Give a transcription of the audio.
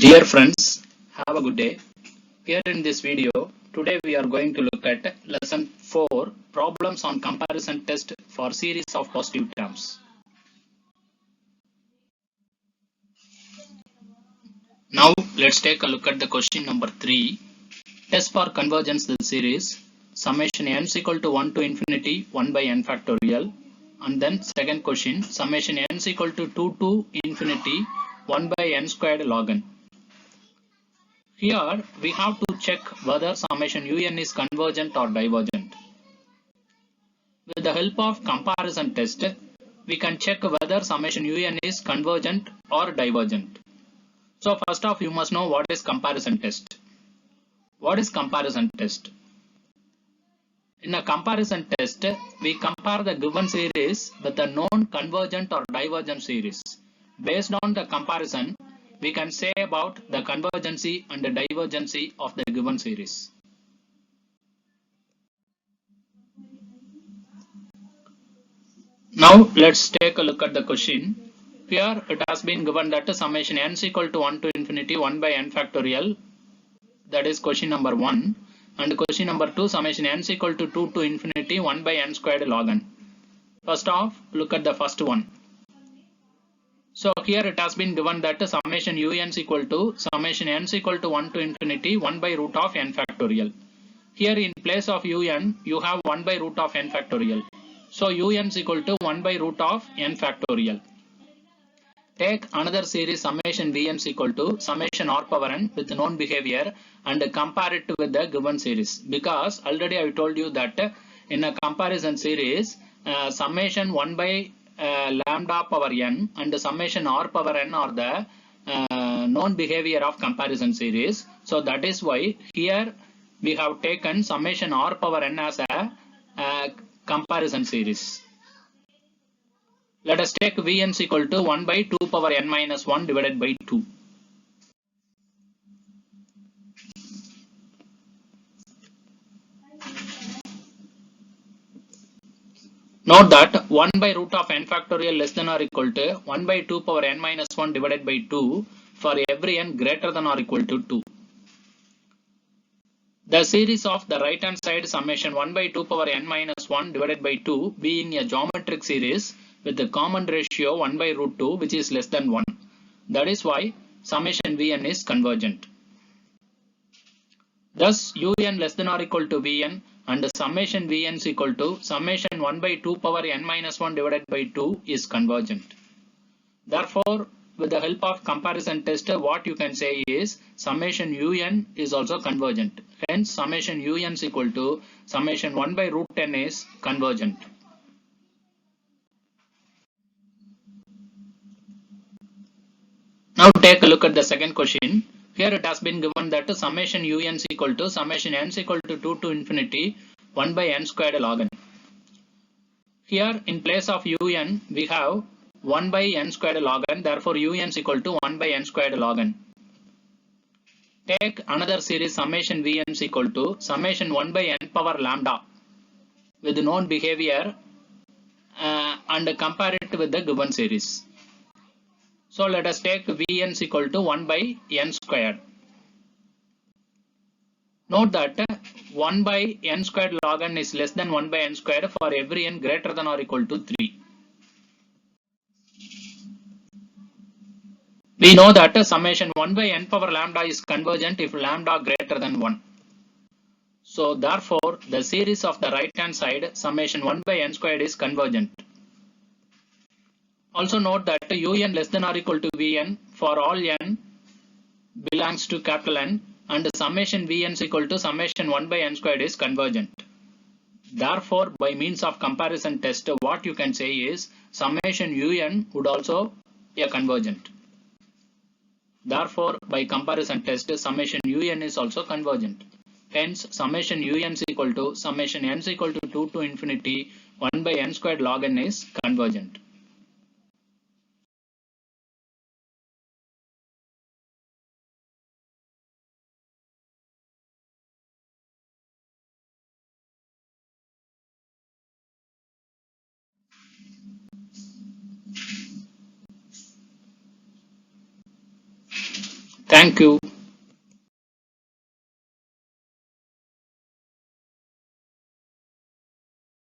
Dear friends, have a good day. Here in this video, today we are going to look at lesson 4, problems on comparison test for series of positive terms. Now let's take a look at the question number 3. Test for convergence the series summation n is equal to 1 to infinity 1 by n factorial, and then second question summation n is equal to 2 to infinity 1 by n squared log n. Here we have to check whether summation un is convergent or divergent. With the help of comparison test, we can check whether summation un is convergent or divergent. So first off, you must know what is comparison test. What is comparison test? In a comparison test, we compare the given series with a known convergent or divergent series. Based on the comparison, we can say about the convergency and the divergency of the given series. Now let's take a look at the question. Here it has been given that summation n is equal to 1 to infinity 1 by n factorial. That is question number 1. And question number 2, summation n is equal to 2 to infinity 1 by n squared log n. First off, look at the first one. So here it has been given that summation un is equal to summation n is equal to 1 to infinity 1 by root of n factorial. Here in place of un, you have 1 by root of n factorial. So un is equal to 1 by root of n factorial. Take another series summation vn is equal to summation r power n with known behavior and compare it with the given series. Because already I told you that in a comparison series, summation 1 by lambda power n and summation r power n are the known behavior of comparison series. So that is why here we have taken summation r power n as a comparison series. Let us take Vn is equal to 1 by 2 power n minus 1 divided by 2. Note that 1 by root of n factorial less than or equal to 1 by 2 power n minus 1 divided by 2 for every n greater than or equal to 2. The series of the right hand side summation 1 by 2 power n minus 1 divided by 2 being a geometric series with the common ratio 1 by root 2 which is less than 1. That is why summation Vn is convergent. Thus un less than or equal to Vn and summation Vn is equal to summation 1 by 2 power n minus 1 divided by 2 is convergent. Therefore, with the help of comparison test, what you can say is summation un is also convergent. Hence, summation un is equal to summation 1 by root n is convergent. Now take a look at the second question. Here it has been given that summation un is equal to summation n is equal to 2 to infinity 1 by n squared log n. Here in place of un we have 1 by n squared log n, therefore un is equal to 1 by n squared log n. Take another series summation vn is equal to summation 1 by n power lambda with known behavior and compare it with the given series. So let us take Vn is equal to 1 by n squared. Note that 1 by n squared log n is less than 1 by n squared for every n greater than or equal to 3. We know that summation 1 by n power lambda is convergent if lambda greater than 1. So therefore the series of the right hand side summation 1 by n squared is convergent. Also note that un less than or equal to Vn for all n belongs to capital N and summation Vn is equal to summation 1 by n squared is convergent. Therefore, by means of comparison test, what you can say is summation un would also be a convergent. Therefore, by comparison test, summation un is also convergent. Hence, summation un is equal to summation n is equal to 2 to infinity 1 by n squared log n is convergent. Thank you.